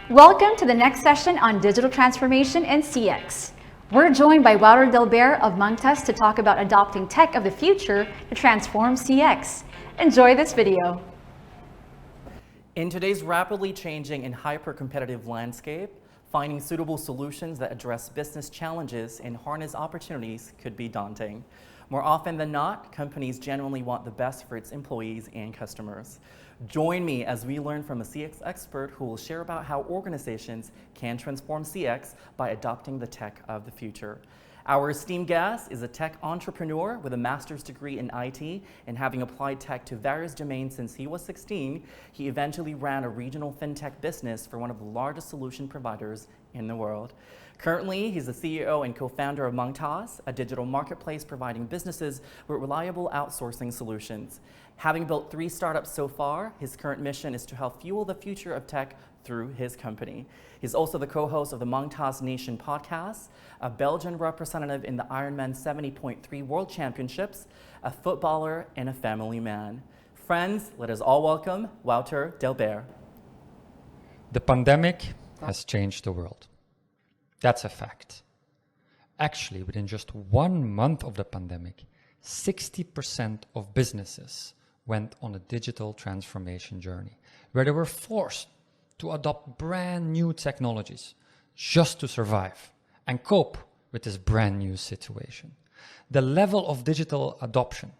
Welcome to the next session on digital transformation and CX. We're joined by Wouter Delbeare of Mangtas to talk about adopting tech of the future to transform CX. Enjoy this video. In today's rapidly changing and hyper-competitive landscape, finding suitable solutions that address business challenges and harness opportunities could be daunting. More often than not, companies genuinely want the best for its employees and customers. Join me as we learn from a CX expert who will share about how organizations can transform CX by adopting the tech of the future. Our esteemed guest is a tech entrepreneur with a master's degree in IT, and having applied tech to various domains since he was 16, he eventually ran a regional fintech business for one of the largest solution providers in the world. Currently, he's the CEO and co-founder of Mangtas, a digital marketplace providing businesses with reliable outsourcing solutions. Having built 3 startups so far, his current mission is to help fuel the future of tech through his company. He's also the co-host of the Mangtas Nation podcast, a Belgian representative in the Ironman 70.3 World Championships, a footballer, and a family man. Friends, let us all welcome Wouter Delbeare. The pandemic has changed the world. That's a fact. Actually, within just 1 month of the pandemic, 60% of businesses went on a digital transformation journey, where they were forced to adopt brand new technologies just to survive and cope with this brand new situation. The level of digital adoption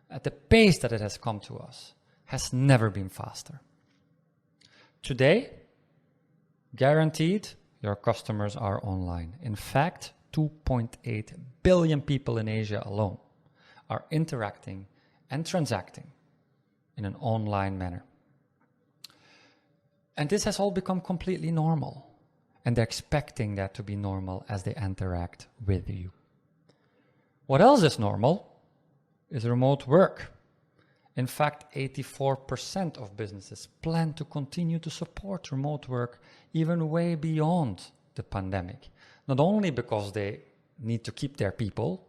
at the pace that it has come to us has never been faster. Today, guaranteed, your customers are online. In fact, 2.8 billion people in Asia alone are interacting and transacting in an online manner. And this has all become completely normal, and they're expecting that to be normal as they interact with you. What else is normal is remote work. In fact, 84% of businesses plan to continue to support remote work even way beyond the pandemic. Not only because they need to keep their people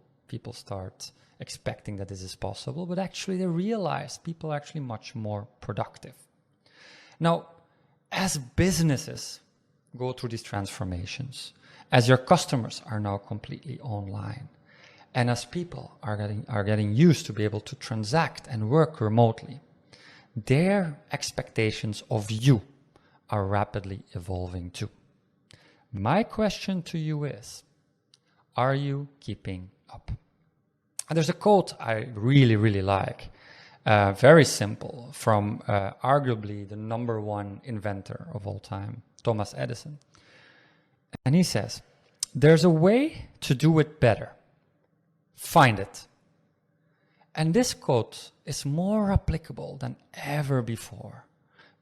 start expecting that this is possible, but actually they realize people are actually much more productive. Now, as businesses go through these transformations, as your customers are now completely online, and as people are getting used to be able to transact and work remotely, their expectations of you are rapidly evolving too. My question to you is, are you keeping up? And there's a quote I really like, very simple, from arguably the #1 inventor of all time, Thomas Edison. And he says, "There's a way to do it better. Find it." And this quote is more applicable than ever before,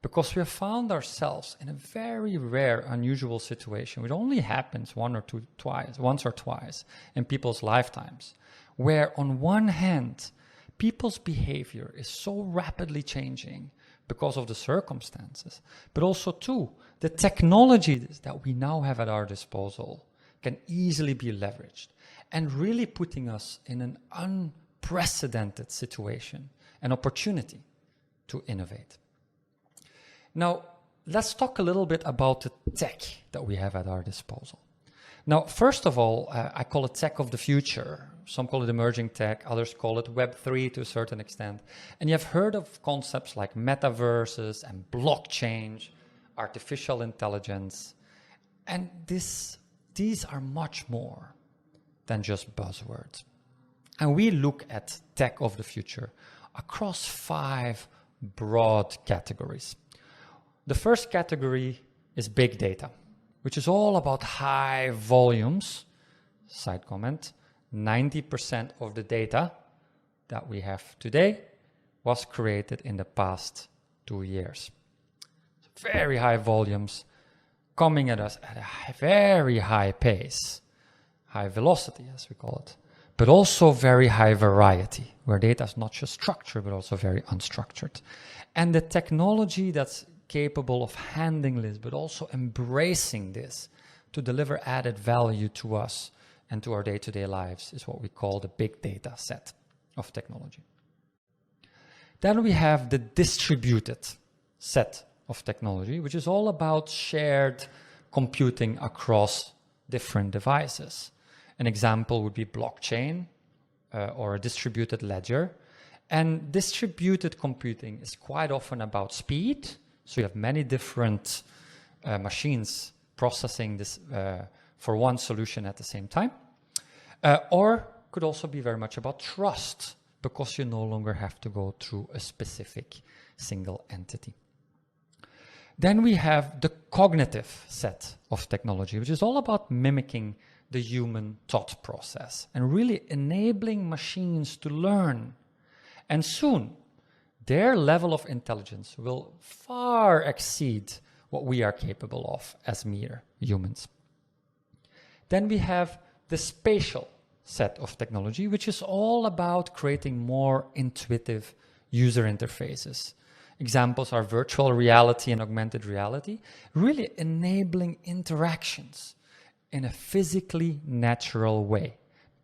because we have found ourselves in a very rare, unusual situation. It only happens once or twice in people's lifetimes, where on one hand, people's behavior is so rapidly changing because of the circumstances, but also too, the technologies that we now have at our disposal can easily be leveraged, and really putting us in an unprecedented situation, an opportunity to innovate. Now, let's talk a little bit about the tech that we have at our disposal. Now, first of all, I call it tech of the future. Some call it emerging tech, others call it Web3 to a certain extent. And you've heard of concepts like metaverses and blockchain, artificial intelligence. And these are much more than just buzzwords. And we look at tech of the future across 5 broad categories. The first category is big data, which is all about high volumes. Side comment, 90% of the data that we have today was created in the past 2 years. So very high volumes coming at us at a very high pace, high velocity as we call it, but also very high variety, where data is not just structured, but also very unstructured. And the technology that's capable of handling this, but also embracing this to deliver added value to us and to our day-to-day lives, is what we call the big data set of technology. Then we have the distributed set of technology, which is all about shared computing across different devices. An example would be blockchain or a distributed ledger. And distributed computing is quite often about speed. So you have many different machines processing this for one solution at the same time. Or could also be very much about trust, because you no longer have to go through a specific single entity. Then we have the cognitive set of technology, which is all about mimicking the human thought process and really enabling machines to learn. And soon, their level of intelligence will far exceed what we are capable of as mere humans. Then we have the spatial set of technology, which is all about creating more intuitive user interfaces. Examples are virtual reality and augmented reality, really enabling interactions in a physically natural way.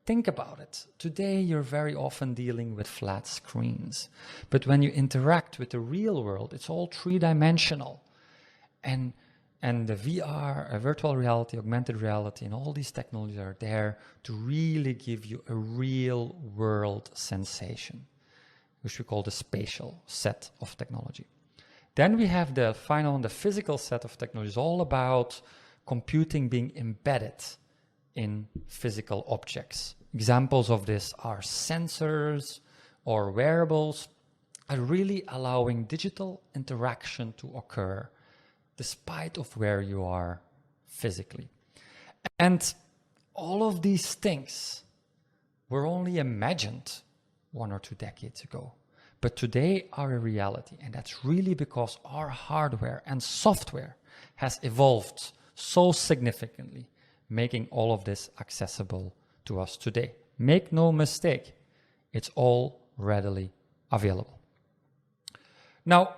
Think about it. Today, you're very often dealing with flat screens. But when you interact with the real world, it's all three-dimensional. And the VR, virtual reality, augmented reality, and all these technologies are there to really give you a real-world sensation, which we call the spatial set of technology. Then we have the final, the physical set of technologies, all about computing being embedded in physical objects. Examples of this are sensors or wearables, and really allowing digital interaction to occur despite of where you are physically. And all of these things were only imagined 1 or 2 decades ago, but today are a reality. And that's really because our hardware and software has evolved so significantly, making all of this accessible to us today. Make no mistake, it's all readily available. Now,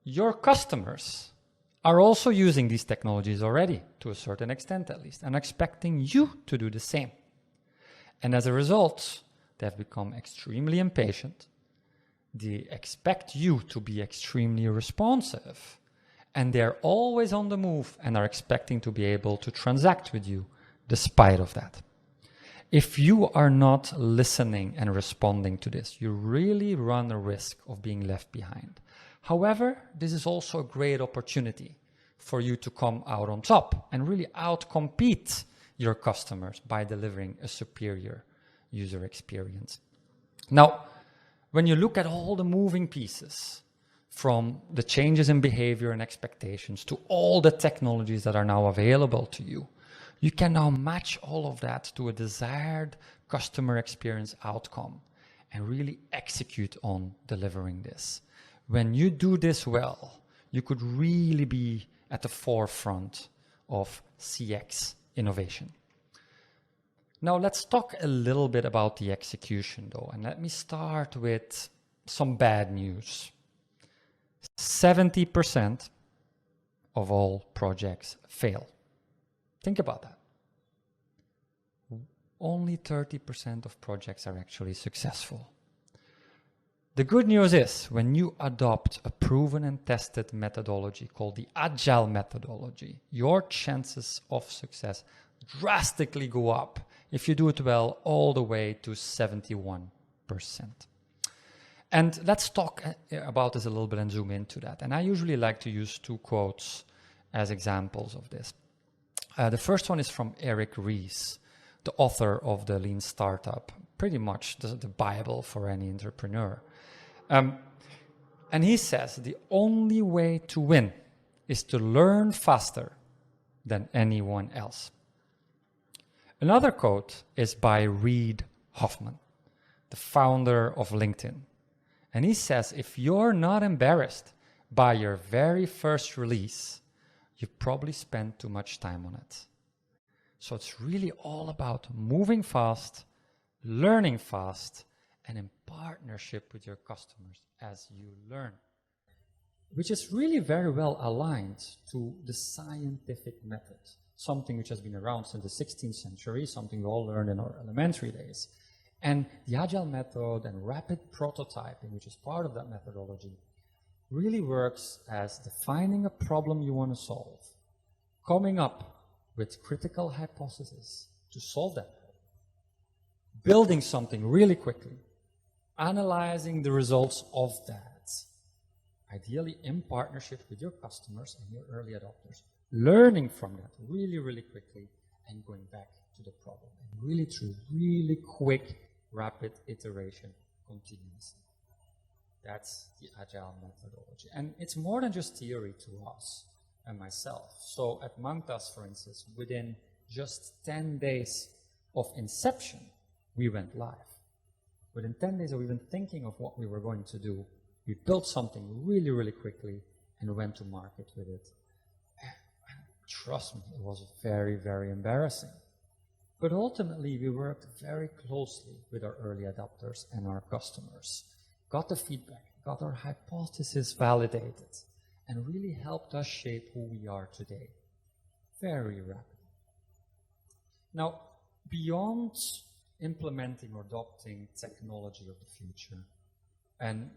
your customers are also using these technologies already, to a certain extent at least, and expecting you to do the same. And as a result, they have become extremely impatient. They expect you to be extremely responsive. And they're always on the move and are expecting to be able to transact with you despite of that. If you are not listening and responding to this, you really run a risk of being left behind. However, this is also a great opportunity for you to come out on top and really outcompete your customers by delivering a superior user experience. Now, when you look at all the moving pieces, from the changes in behavior and expectations to all the technologies that are now available to you, you can now match all of that to a desired customer experience outcome and really execute on delivering this. When you do this well, you could really be at the forefront of CX innovation. Now let's talk a little bit about the execution though, and let me start with some bad news. 70% of all projects fail. Think about that. Only 30% of projects are actually successful. The good news is, when you adopt a proven and tested methodology called the Agile methodology, your chances of success drastically go up if you do it well, all the way to 71%. And let's talk about this a little bit and zoom into that. And I usually like to use 2 quotes as examples of this. The first one is from Eric Ries, the author of the Lean Startup, pretty much the Bible for any entrepreneur. And he says, the only way to win is to learn faster than anyone else. Another quote is by Reid Hoffman, the founder of LinkedIn. And he says, if you're not embarrassed by your very first release, you've probably spent too much time on it. So it's really all about moving fast, learning fast, and in partnership with your customers as you learn, which is really very well aligned to the scientific method, something which has been around since the 16th century, something we all learned in our elementary days. And the Agile method and rapid prototyping, which is part of that methodology, really works as defining a problem you want to solve, coming up with critical hypotheses to solve that problem, building something really quickly, analyzing the results of that, ideally in partnership with your customers and your early adopters, learning from that really, really quickly, and going back to the problem, and really through really quick, rapid iteration continuously. That's the Agile methodology. And it's more than just theory to us and myself. So at Mangtas, for instance, within just 10 days of inception, we went live. Within 10 days of even thinking of what we were going to do, we built something really, really quickly and went to market with it. And trust me, it was very, very embarrassing. But ultimately, we worked very closely with our early adopters and our customers, got the feedback, got our hypothesis validated, and really helped us shape who we are today very rapidly. Now, beyond implementing or adopting technology of the future, and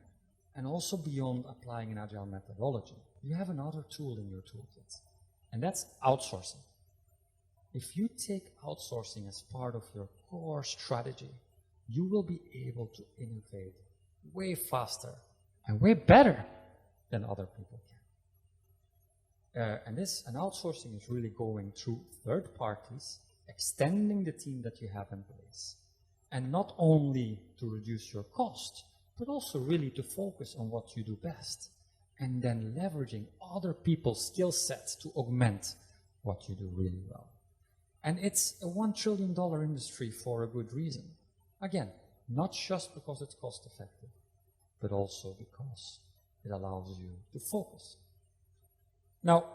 also beyond applying an Agile methodology, you have another tool in your toolkit, and that's outsourcing. If you take outsourcing as part of your core strategy, you will be able to innovate way faster and way better than other people can. And outsourcing is really going through third parties, extending the team that you have in place, and not only to reduce your cost, but also really to focus on what you do best, and then leveraging other people's skill sets to augment what you do really well. And it's a $1 trillion industry for a good reason. Again, not just because it's cost effective, but also because it allows you to focus. Now,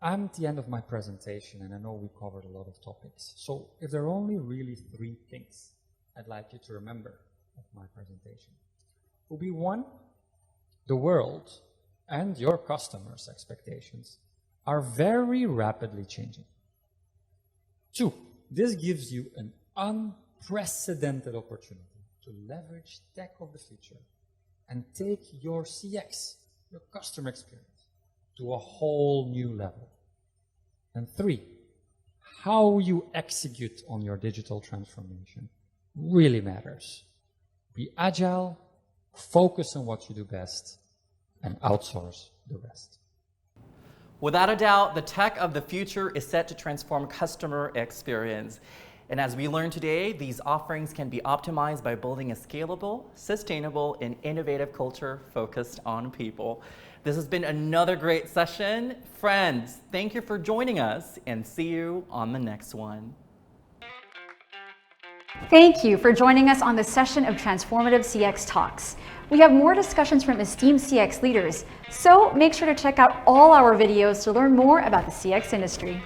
I'm at the end of my presentation, and I know we covered a lot of topics. So if there are only really 3 things I'd like you to remember of my presentation, it will be 1, the world and your customers' expectations are very rapidly changing. 2, this gives you an unprecedented opportunity to leverage tech of the future and take your CX, your customer experience, to a whole new level. And 3, how you execute on your digital transformation really matters. Be agile, focus on what you do best, and outsource the rest. Without a doubt, the tech of the future is set to transform customer experience. And as we learned today, these offerings can be optimized by building a scalable, sustainable, and innovative culture focused on people. This has been another great session. Friends, thank you for joining us, and see you on the next one. Thank you for joining us on this session of Transformative CX Talks. We have more discussions from esteemed CX leaders, so make sure to check out all our videos to learn more about the CX industry.